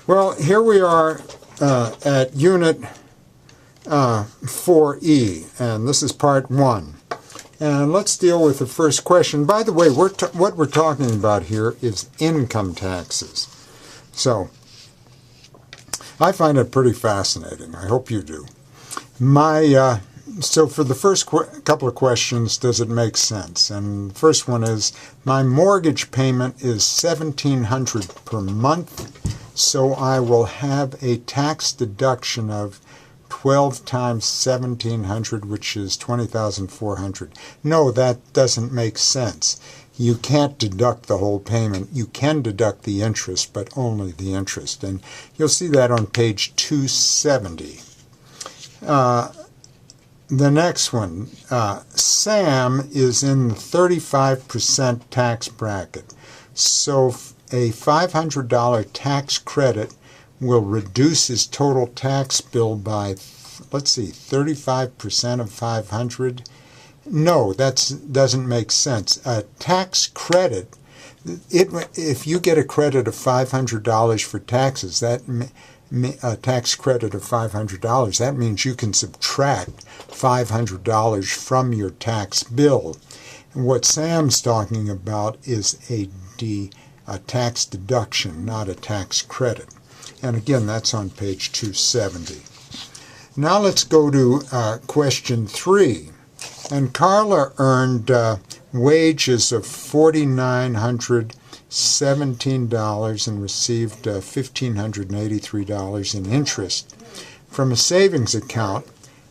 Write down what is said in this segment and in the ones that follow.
Well, here we are at Unit 4E, and this is Part 1. And let's deal with the first question. By the way, what we're talking about here is income taxes. So, I find it pretty fascinating. I hope you do. So for the first couple of questions, does it make sense? And the first one is, my mortgage payment is $1,700 per month, so I will have a tax deduction of 12 times 1,700, which is 20,400. No, that doesn't make sense. You can't deduct the whole payment. You can deduct the interest, but only the interest. And you'll see that on page 270. The next one, Sam is in the 35% tax bracket. So a $500 tax credit will reduce his total tax bill by, let's see, 35% of 500. No, that doesn't make sense. A tax credit, if you get a credit of $500 for taxes, a tax credit of $500, that means you can subtract $500 from your tax bill. And what Sam's talking about is a tax deduction, not a tax credit. And again, that's on page 270. Now let's go to question 3. And Carla earned wages of $4,917 and received $1,583 in interest from a savings account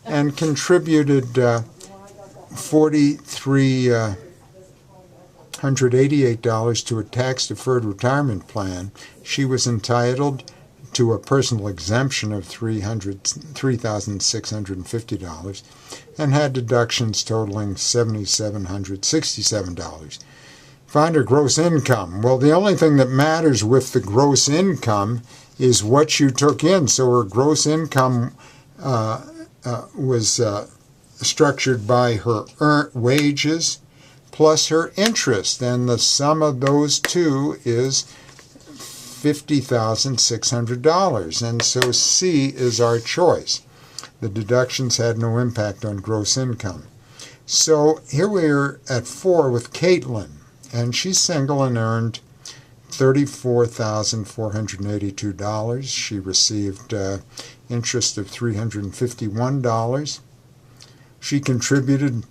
and contributed $4,388 to a tax-deferred retirement plan. She was entitled to a personal exemption of $3,650 and had deductions totaling $7,767. Find her gross income. Well, the only thing that matters with the gross income is what you took in. So her gross income was structured by her wages plus her interest, and the sum of those two is $50,600, and so C is our choice. The deductions had no impact on gross income. So here we are at 4 with Caitlin, and she's single and earned $34,482. She received interest of $351. She contributed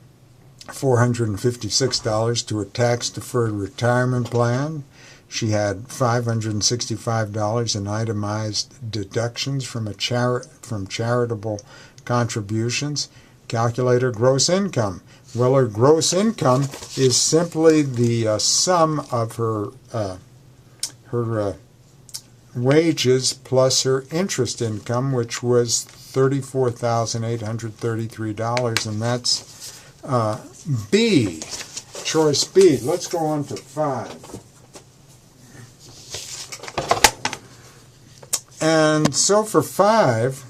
$456 to a tax-deferred retirement plan. She had $565 in itemized deductions from charitable contributions. Calculate her gross income. Well, her gross income is simply the sum of her wages plus her interest income, which was $34,833, and that's B, choice B. Let's go on to 5. And so for 5,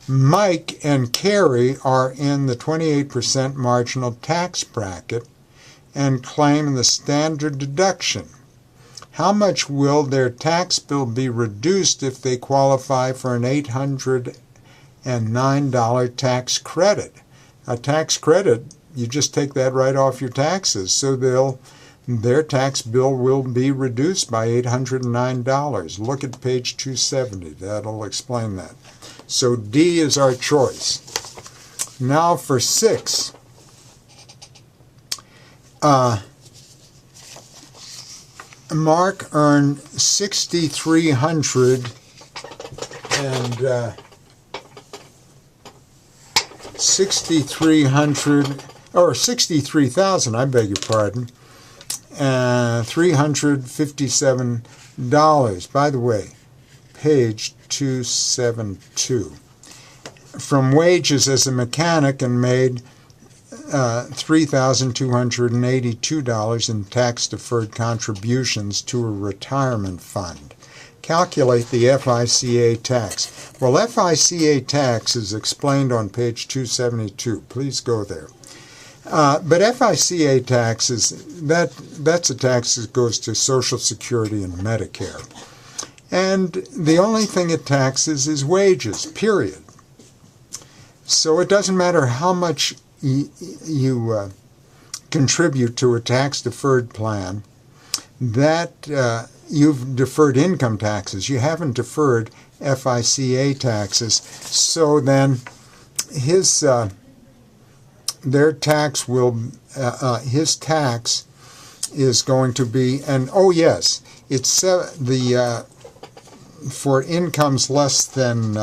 Mike and Carrie are in the 28% marginal tax bracket and claim the standard deduction. How much will their tax bill be reduced if they qualify for an $809 tax credit? A tax credit, you just take that right off your taxes, so their tax bill will be reduced by $809. Look at page 270. That'll explain that. So D is our choice. Now for 6. Mark earned $6,300 and $63,000, I beg your pardon, $357. By the way, page 272. From wages as a mechanic and made $3,282 in tax-deferred contributions to a retirement fund. Calculate the FICA tax. Well, FICA tax is explained on page 272. Please go there. But FICA taxes, that's a tax that goes to Social Security and Medicare. And the only thing it taxes is wages, period. So it doesn't matter how much you contribute to a tax-deferred plan, that you've deferred income taxes. You haven't deferred FICA taxes. So then their tax will, his tax is going to be, and oh yes, it's for incomes less than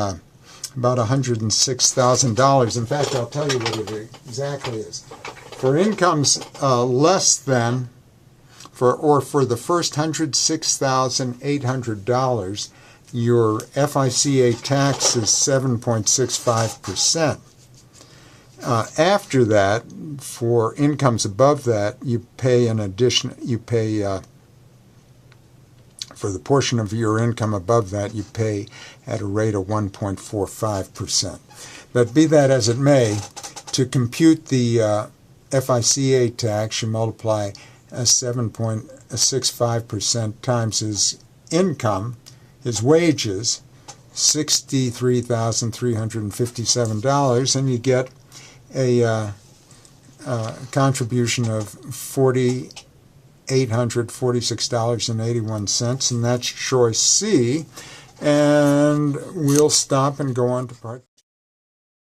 about $106,000. In fact, I'll tell you what it exactly is. For incomes less than, for the first $106,800, your FICA tax is 7.65%. After that, for incomes above that, you pay an addition. For the portion of your income above that, you pay at a rate of 1.45%. But be that as it may, to compute the FICA tax, you multiply 7.65% times his income, his wages, $63,357, and you get a contribution of $4,846.81, and that's choice C. And we'll stop and go on to part